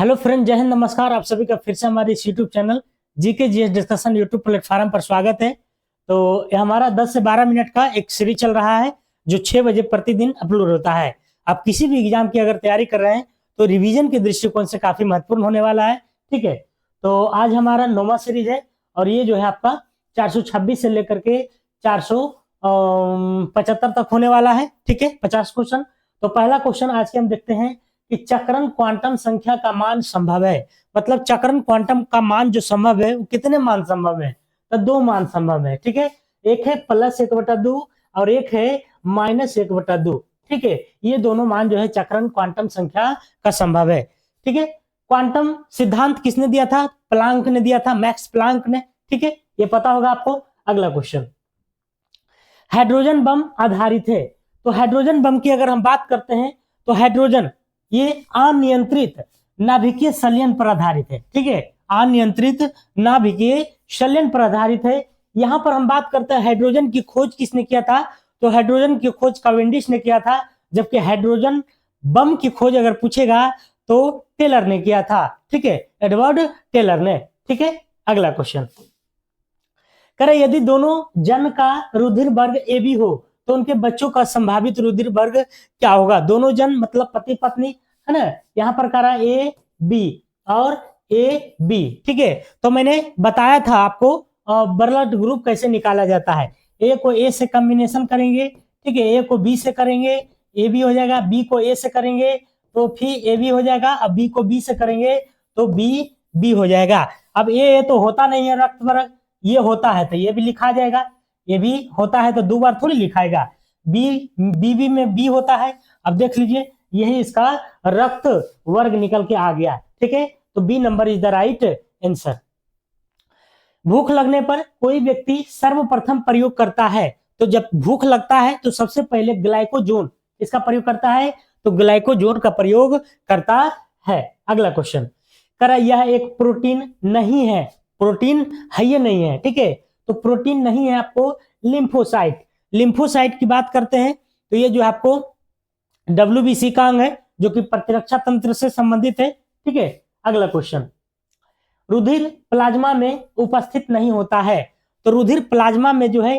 Hello friend, जय हिंद, नमस्कार। आप सभी का फिर से हमारे इस YouTube channel GK GS discussion YouTube platform पर स्वागत है। तो ये हमारा 10 से 12 मिनट का एक सीरीज चल रहा है जो 6 बजे प्रतिदिन अपलोड होता है। आप किसी भी एग्जाम की अगर तैयारी कर रहे हैं तो रिवीजन के दृष्टिकोण से काफी महत्वपूर्ण होने वाला है। ठीक है, तो आज हमारा 9वां सीरीज है और ये जो है आपका 426 से लेकर के 475 तक होने वाला है। ठीक है, 50 क्वेश्चन। तो पहला क्वेश्चन आज के हम देखते हैं कि चक्रण क्वांटम संख्या का मान संभव है। मतलब चक्रण क्वांटम का मान जो संभव है वो कितने मान संभव है? तो 2 मान संभव है। ठीक है, एक है +1/2 और एक है -1/2। ठीक है, ये दोनों मान जो है चक्रण क्वांटम संख्या का संभव है। ठीक है, क्वांटम सिद्धांत किसने दिया था? प्लांक ने दिया था, मैक्स प्लांक ने। ठीक है, ये पता होगा आपको। अगला क्वेश्चन, हाइड्रोजन बम आधारित है। तो हाइड्रोजन बम की अगर हम बात करते हैं तो हाइड्रोजन ये अनियंत्रित नाभिकीय संलयन पर आधारित है। ठीक है, अनियंत्रित नाभिकीय संलयन पर आधारित है। यहां पर हम बात करते हैं हाइड्रोजन की खोज किसने किया था? तो हाइड्रोजन की खोज कैवेंडिश ने किया था, जबकि हाइड्रोजन बम की खोज अगर पूछेगा तो टेलर ने किया था। ठीक है, एडवर्ड टेलर ने। ठीक है, अगला क्वेश्चन, करें यदि दोनों जन का रुधिर वर्ग ए बी हो तो उनके बच्चों का संभावित रुधिर वर्ग क्या होगा? दोनों जन मतलब पति पत्नी है ना। यहाँ पर करा ए बी और ए बी। ठीक है, तो मैंने बताया था आपको ब्लड ग्रुप कैसे निकाला जाता है। ए को ए से कॉम्बिनेशन करेंगे, ठीक है, ए को बी से करेंगे, ए बी हो जाएगा, बी को ए से करेंगे तो फिर ए बी हो जाएगा, अब बी को बी से करेंगे तो बी बी हो जाएगा। अब ए तो होता नहीं है रक्त वर्ग, ये होता है तो ये भी लिखा जाएगा, ये भी होता है तो 2 बार थोड़ी लिखाएगा। बी बी में बी होता है। अब देख लीजिए यही इसका रक्त वर्ग निकल के आ गया। ठीक है, तो B number is the right answer. भूख लगने पर कोई व्यक्ति सर्वप्रथम प्रयोग करता है, तो जब भूख लगता है तो सबसे पहले ग्लाइकोजोन इसका प्रयोग करता है, तो ग्लाइकोजोन का प्रयोग करता है। अगला क्वेश्चन, करा यह एक प्रोटीन नहीं है। प्रोटीन है ये नहीं है। ठीक है, तो प्रोटीन नहीं है आपको लिम्फोसाइट। लिम्फोसाइट की बात करते हैं तो ये जो आपको WBC का अंग है जो कि प्रतिरक्षा तंत्र से संबंधित है। ठीक है, अगला क्वेश्चन, रुधिर प्लाज्मा में उपस्थित नहीं होता है। तो रुधिर प्लाज्मा में जो है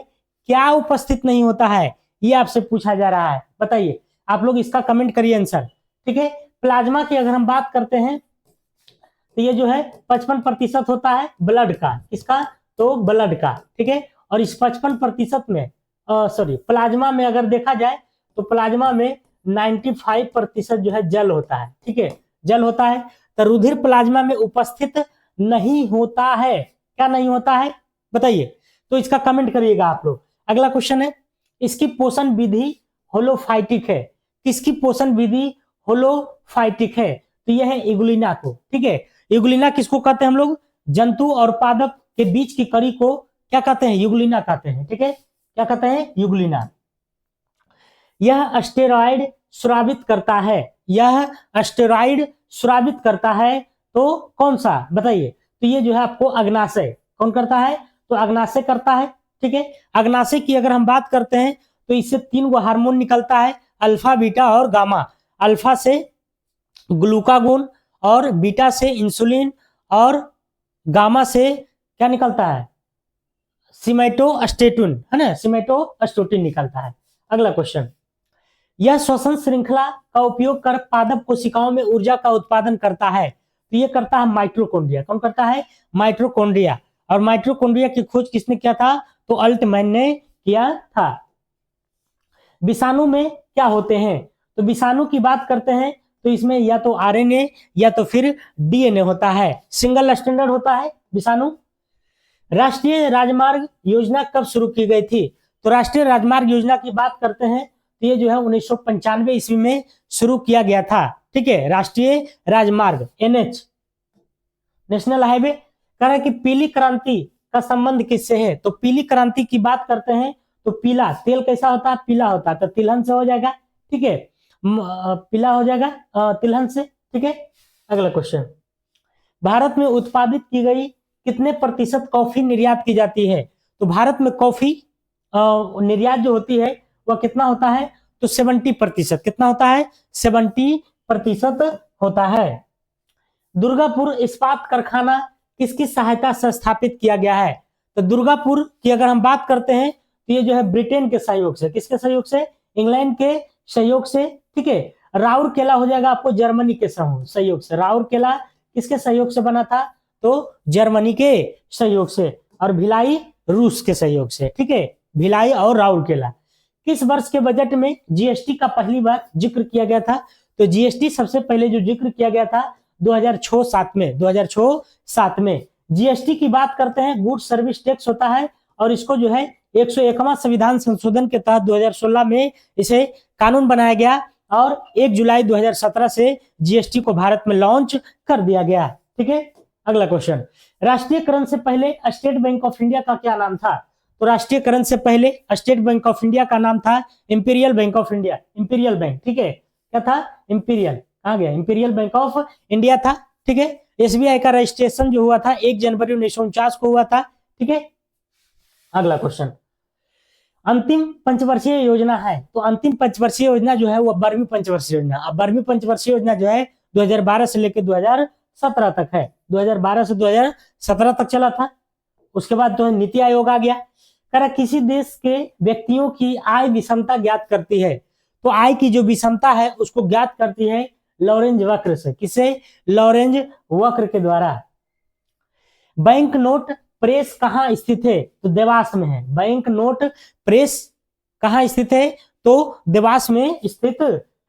क्या उपस्थित नहीं होता है, ये आपसे पूछा जा रहा है। बताइए, आप लोग इसका कमेंट करिए आंसर। ठीक है, प्लाज्मा की अगर हम बात करते हैं तो ये जो है 55% होता है ब्लड का। इसका तो ब्लड का। ठीक है, और इस 55% में सॉरी प्लाज्मा में अगर देखा जाए तो प्लाज्मा में 95% जो है जल होता है। ठीक है, जल होता है। तो रुधिर प्लाज्मा में उपस्थित नहीं होता है। क्या नहीं होता है बताइए, तो इसका कमेंट करिएगा आप लोग। अगला क्वेश्चन है, इसकी पोषण विधि होलोफाइटिक है। किसकी पोषण विधि होलोफाइटिक है? तो यह है इगुलिना को। ठीक है, युगलिना किसको कहते हैं हम लोग? जंतु और पादप के बीच की कड़ी को क्या कहते हैं? युगलिना कहते हैं। ठीक है, क्या कहते हैं? युगलिना। यह स्टेरॉइड स्रावित करता है। यह स्टेरॉइड स्रावित करता है तो कौन सा बताइए? तो ये जो है आपको अग्नाशय कौन करता है? तो अग्नाशय करता है। ठीक है, अग्नाशय की अगर हम बात करते हैं तो इससे 3 गो हार्मोन निकलता है, अल्फा बीटा और गामा। अल्फा से ग्लूकागोन और बीटा से इंसुलिन और गामा से क्या निकलता है? सिमेटोस्टेटिन है ना, सिमेटोस्टेटिन निकलता है। अगला क्वेश्चन, यह श्वसन श्रृंखला का उपयोग कर पादप कोशिकाओं में ऊर्जा का उत्पादन करता है। तो ये करता है माइटोकॉन्ड्रिया। कौन करता है? माइटोकॉन्ड्रिया। और माइटोकॉन्ड्रिया की खोज किसने किया था? तो अल्टमैन ने किया था। विषाणु में क्या होते हैं? तो विषाणु की बात करते हैं तो इसमें या तो RNA या तो फिर DNA होता है। सिंगल स्टैंडर्ड होता है विषाणु। राष्ट्रीय राजमार्ग योजना कब शुरू की गई थी? तो राष्ट्रीय राजमार्ग योजना की बात करते हैं तो ये जो है 1995 ईस्वी में शुरू किया गया था। ठीक है, राष्ट्रीय राजमार्ग NH नेशनल हाईवे। कह रहा है कि पीली क्रांति का संबंध किससे है? तो पीली क्रांति की बात करते हैं तो पीला तेल कैसा होता है? पीला होता है, तो तिलहन से हो जाएगा। ठीक है, पीला हो जाएगा तिलहन से। ठीक है, अगला क्वेश्चन, भारत में उत्पादित की गई कितने प्रतिशत कॉफी निर्यात की जाती है? तो भारत में कॉफी निर्यात जो होती है वह कितना होता है? तो 70%। कितना होता है? 70% होता है। दुर्गापुर इस्पात कारखाना किसकी सहायता से स्थापित किया गया है? तो दुर्गापुर की अगर हम बात करते हैं तो ये जो है ब्रिटेन के सहयोग से, किसके सहयोग से? इंग्लैंड के सहयोग से, ठीक है। राउरकेला हो जाएगा आपको जर्मनी के सहयोग से। राउरकेला किसके सहयोग से बना था? तो जर्मनी के सहयोग से। और भिलाई रूस के सहयोग से, ठीक है। भिलाई और राउरकेला। किस वर्ष के बजट में जीएसटी का पहली बार जिक्र किया गया था? तो जीएसटी सबसे पहले जो जिक्र किया गया था 2006-07 में। 2006-07 में जीएसटी की बात करते हैं, गुड्स सर्विस टैक्स होता है, और इसको जो है 101वां संविधान संशोधन के तहत 2016 में इसे कानून बनाया गया और 1 जुलाई 2017 से जीएसटी को भारत में लॉन्च कर दिया गया, ठीक है। अगला क्वेश्चन, राष्ट्रीयकरण से पहले स्टेट बैंक ऑफ इंडिया का क्या नाम था? तो राष्ट्रीयकरण से पहले स्टेट बैंक ऑफ इंडिया का नाम था imperial bank of India. Imperial bank, ठीक है। क्या था? इंपीरियल। कहाँ गया? इंपीरियल बैंक ऑफ इंडिया था, ठीक है। एसबीआई का रजिस्ट्रेशन जो हुआ था 1 जनवरी 1949 को हुआ था, ठीक है। अगला क्वेश्चन, अंतिम पंचवर्षीय योजना है, तो अंतिम पंचवर्षीय योजना जो है वो 12वीं पंचवर्षीय योजना। अब 12वीं पंचवर्षीय योजना जो है 2012 से लेकर 2017 तक है। 2012 से 2017 तक चला था। उसके बाद तो नीति आयोग आ गया। कह रहा किसी देश के व्यक्तियों की आय विषमता ज्ञात करती है, तो आय की जो विषमता है उसको ज्ञात करती है लॉरेंज वक्र से। किसे? लॉरेंज वक्र के द्वारा। बैंक नोट प्रेस कहाँ स्थित है? तो देवास में है। बैंक नोट प्रेस कहाँ स्थित है? तो देवास में स्थित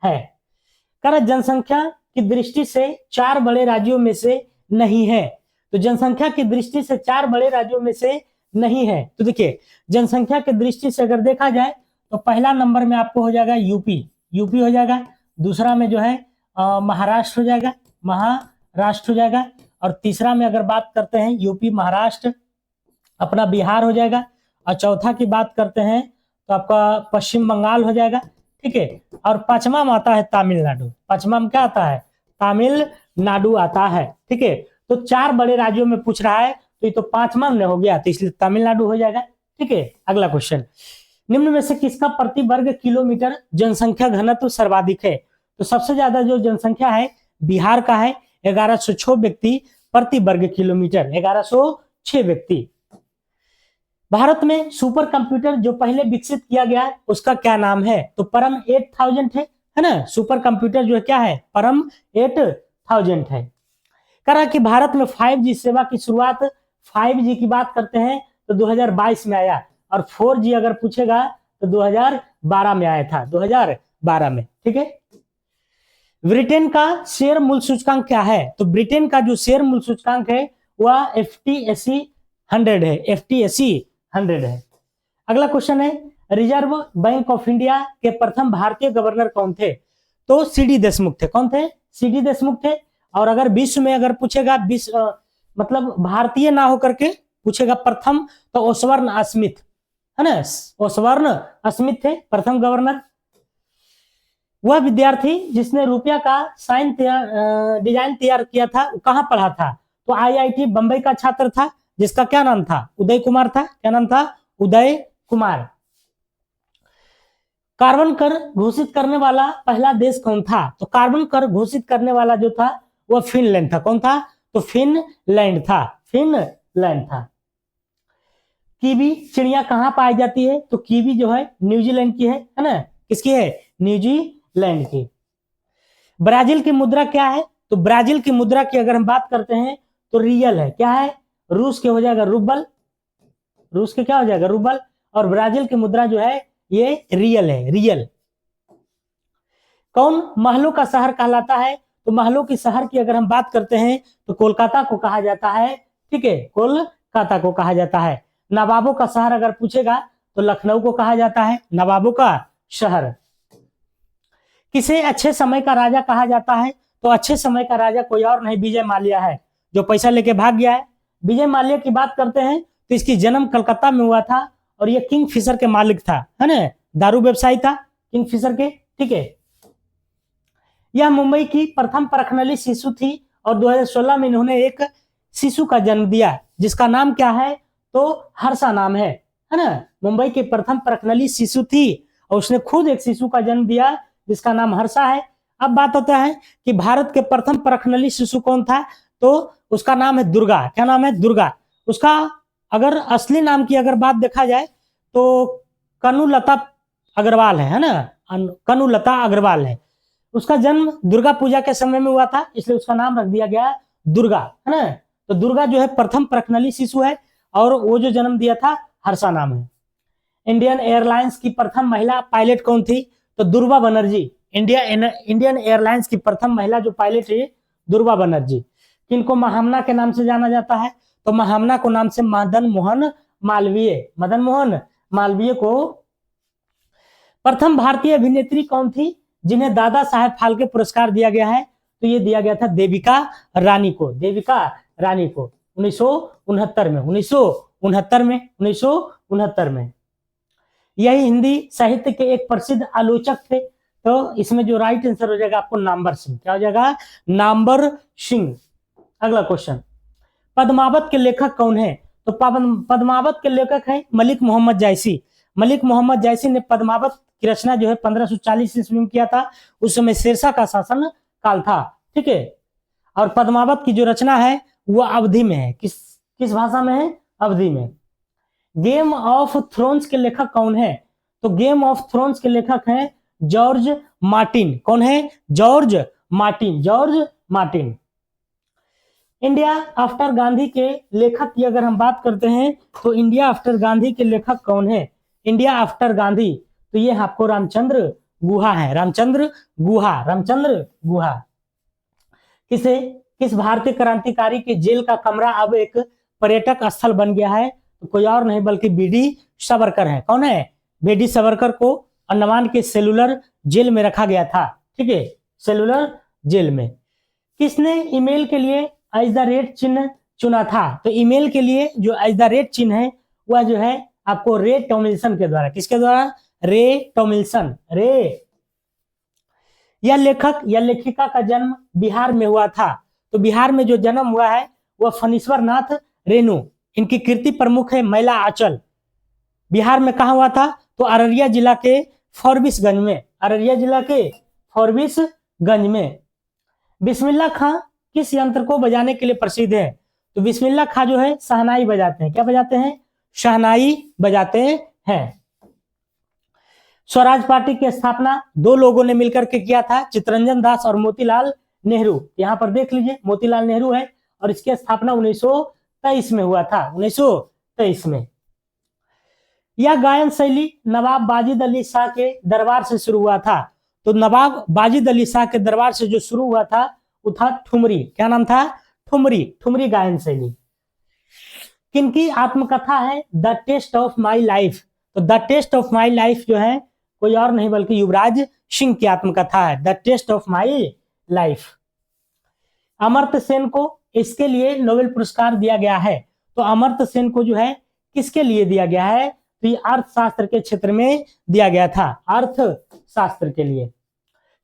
है। कर जनसंख्या की दृष्टि से 4 बड़े राज्यों में से नहीं है, तो जनसंख्या की दृष्टि से 4 बड़े राज्यों में से नहीं है। तो देखिए जनसंख्या की दृष्टि से अगर देखा जाए तो पहला नंबर में आपको हो जाएगा यूपी हो जाएगा। दूसरा में जो है महाराष्ट्र हो जाएगा, महाराष्ट्र हो जाएगा। और तीसरा में अगर बात करते हैं यूपी महाराष्ट्र अपना बिहार हो जाएगा। और चौथा की बात करते हैं तो आपका पश्चिम बंगाल हो जाएगा, ठीक है। और पांचवा में आता है तमिलनाडु। पांचवा में क्या आता है? तमिलनाडु आता है, ठीक है। तो 4 बड़े राज्यों में पूछ रहा है तो ये तो पांचवा में हो गया, तो इसलिए तमिलनाडु हो जाएगा, ठीक है। अगला क्वेश्चन, निम्न में से किसका प्रति वर्ग किलोमीटर जनसंख्या घनत्व सर्वाधिक है? तो सबसे ज्यादा जो जनसंख्या है बिहार का है, 1106 व्यक्ति प्रति वर्ग किलोमीटर, 1106 व्यक्ति। भारत में सुपर कंप्यूटर जो पहले विकसित किया गया है उसका क्या नाम है? तो परम 8000 है ना। सुपर कंप्यूटर जो है क्या है? परम 8000 है। कहा कि भारत में 5G सेवा की शुरुआत, 5G की बात करते हैं तो 2022 में आया, और 4G अगर पूछेगा तो 2012 में आया था, 2012 में, ठीक है। ब्रिटेन का शेयर मूल्य सूचकांक क्या है? तो ब्रिटेन का जो शेयर मूल्य सूचकांक है वह FTSE 100 है, FTSE 100 है। अगला क्वेश्चन है, रिजर्व बैंक ऑफ इंडिया के प्रथम भारतीय गवर्नर कौन थे? तो CD देशमुख थे। कौन थे? CD देशमुख थे। और अगर विश्व में अगर पूछेगा मतलब भारतीय ना होकर के पूछेगा प्रथम, तो ओसवार्ण स्मिथ है ना। ओसवार्ण स्मिथ थे प्रथम गवर्नर। वह विद्यार्थी जिसने रुपया का डिजाइन तैयार किया था वो कहाँ पढ़ा था? तो IIT बंबई का छात्र था, जिसका क्या नाम था? उदय कुमार था। क्या नाम था? उदय कुमार। कार्बन कर घोषित करने वाला पहला देश कौन था? तो कार्बन कर घोषित करने वाला जो था वह फिनलैंड था। कौन था? तो फिनलैंड था, फिनलैंड था। कीवी चिड़िया कहाँ पाई जाती है? तो कीवी जो है न्यूजीलैंड की है ना। किसकी है? न्यूजीलैंड की। ब्राजील की मुद्रा क्या है? तो ब्राजील की मुद्रा की अगर हम बात करते हैं तो रियल है। क्या है? रूस के हो जाएगा रूबल, रूस के क्या हो जाएगा? रूबल। और ब्राजील की मुद्रा जो है ये रियल है, रियल। कौन महलों का शहर कहलाता है? तो महलों की शहर की अगर हम बात करते हैं तो कोलकाता को कहा जाता है, ठीक है, कोलकाता को कहा जाता है। नवाबों का शहर अगर पूछेगा तो लखनऊ को कहा जाता है नवाबों का शहर। किसे अच्छे समय का राजा कहा जाता है? तो अच्छे समय का राजा कोई और नहीं, विजय माल्या है, जो पैसा लेके भाग गया है। विजय माल्या की बात करते हैं तो इसकी जन्म कलकत्ता में हुआ था, और ये किंग फिशर के मालिक था, है ना, दारू व्यवसायी था किंग फिशर के, ठीक है। यह मुंबई की प्रथम परखनली शिशु थी, और 2016 में इन्होंने एक शिशु का जन्म दिया जिसका नाम क्या है? तो हर्षा नाम है ना। मुंबई की प्रथम परखनली शिशु थी और उसने खुद एक शिशु का जन्म दिया जिसका नाम हर्षा है। अब बात होता है कि भारत के प्रथम परखनली शिशु कौन था, तो उसका नाम है दुर्गा। क्या नाम है? दुर्गा। उसका अगर असली नाम की अगर बात देखा जाए तो कनुलता अग्रवाल है ना, कनुलता अग्रवाल है। उसका जन्म दुर्गा पूजा के समय में हुआ था, इसलिए उसका नाम रख दिया गया दुर्गा, है ना। तो दुर्गा जो है प्रथम परखनली शिशु है, और वो जो जन्म दिया था हर्षा नाम है। इंडियन एयरलाइंस की प्रथम महिला पायलट कौन थी, तो दुर्गा बनर्जी। इंडियन एयरलाइंस की प्रथम महिला जो पायलट है दुर्गा बनर्जी। किनको महामना के नाम से जाना जाता है, तो महामना को नाम से मदन मोहन मालवीय, मदन मोहन मालवीय को। प्रथम भारतीय अभिनेत्री कौन थी जिन्हें दादा साहेब फाल्के पुरस्कार दिया गया है, तो ये दिया गया था देविका रानी को, देविका रानी को 1969 में, 1969 में। यही हिंदी साहित्य के एक प्रसिद्ध आलोचक थे, तो इसमें जो राइट आंसर हो जाएगा आपको नामवर सिंह। क्या हो जाएगा? नामवर सिंह। अगला क्वेश्चन, पद्मावत के लेखक कौन है, तो पद्मावत के लेखक है मलिक मोहम्मद जायसी। मलिक मोहम्मद जायसी ने पद्मावत की रचना जो है 1540 ईस्वी में किया था, उस समय शेरशाह का शासन काल था, ठीक है। और पद्मावत की जो रचना है वो अवधि में है। किस भाषा में है? अवधि में। गेम ऑफ थ्रोन्स के लेखक कौन है, तो गेम ऑफ थ्रोन्स के लेखक हैं जॉर्ज मार्टिन। कौन है? George Martin, George Martin. India after Gandhi के लेखक की अगर हम बात करते हैं, तो इंडिया आफ्टर गांधी के लेखक कौन है? इंडिया आफ्टर गांधी, तो ये आपको रामचंद्र गुहा है, रामचंद्र गुहा, रामचंद्र गुहा। किस भारतीय क्रांतिकारी के जेल का कमरा अब एक पर्यटक स्थल बन गया है, तो कोई और नहीं बल्कि बीडी सावरकर है। कौन है? बीडी सावरकर को अंडमान के सेलुलर जेल में रखा गया था, ठीक है, सेलुलर जेल में। किसने ईमेल के लिए एज द रेट चिन्ह चुना था, तो ईमेल के लिए जो एज द रेट चिन्ह है वह जो है आपको रे टॉमिल्सन के द्वारा, किसके द्वारा? रे टॉमिल्सन, रे। यह लेखक या लेखिका का जन्म बिहार में हुआ था, तो बिहार में जो जन्म हुआ है वह फणीश्वर नाथ रेणु। इनकी कृति प्रमुख है मैला आंचल। बिहार में कहा हुआ था, तो अररिया जिला के फॉरबिसगंज में, अररिया जिला के फॉरबिसगंज में। बिस्मिल्लाह खां किस यंत्र को बजाने के लिए प्रसिद्ध है, तो बिस्मिल्लाह खां जो है शहनाई बजाते हैं। क्या बजाते हैं? शहनाई बजाते हैं। स्वराज पार्टी की स्थापना दो लोगों ने मिलकर के किया था, चित्तरंजन दास और मोतीलाल नेहरू। यहाँ पर देख लीजिए मोतीलाल नेहरू है, और इसकी स्थापना 1923 में हुआ था, 1923 में। यह गायन शैली नवाब वाजिद अली शाह के दरबार से शुरू हुआ था, तो नवाब वाजिद अली शाह के दरबार से जो शुरू हुआ था वो था ठुमरी। क्या नाम था? ठुमरी, ठुमरी गायन शैली। किनकी आत्मकथा है the test of my life, तो the test of my life जो है कोई और नहीं बल्कि युवराज सिंह की आत्मकथा है, the test of my life. Amartya Sen को इसके लिए नोबेल पुरस्कार दिया गया है, तो अमर्त्य सेन को जो है किसके लिए दिया गया है, तो ये अर्थशास्त्र के क्षेत्र में दिया गया था, अर्थशास्त्र के लिए।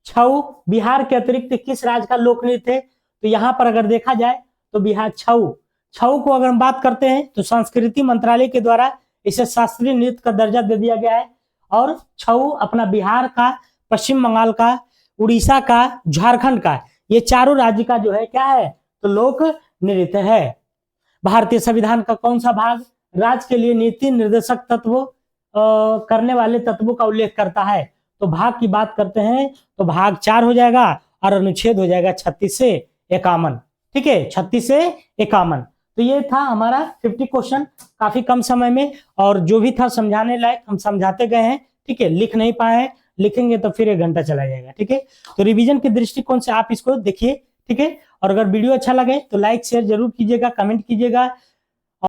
छऊ बिहार के अतिरिक्त किस राज्य का लोक नृत्य है, तो यहाँ पर अगर देखा जाए तो बिहार छऊ को अगर हम बात करते हैं तो संस्कृति मंत्रालय के द्वारा इसे शास्त्रीय नृत्य का दर्जा दे दिया गया है। और छऊ अपना बिहार का, पश्चिम बंगाल का, उड़ीसा का, झारखंड का, ये चारों राज्य का जो है क्या है, तो लोक नृत्य है। भारतीय संविधान का कौन सा भाग राज्य के लिए नीति निर्देशक तत्व करने वाले तत्वों का उल्लेख करता है, तो भाग की बात करते हैं तो भाग 4 हो जाएगा और अनुच्छेद हो जाएगा 36 से 51, ठीक है, 36 से 51। तो ये था हमारा 50 क्वेश्चन, काफी कम समय में, और जो भी था समझाने लायक हम समझाते गए हैं, ठीक है। लिख नहीं पाए हैं, लिखेंगे तो फिर 1 घंटा चला जाएगा, ठीक है। तो रिवीजन के दृष्टिकोण से आप इसको देखिए, ठीक है। और अगर वीडियो अच्छा लगे तो लाइक शेयर जरूर कीजिएगा, कमेंट कीजिएगा,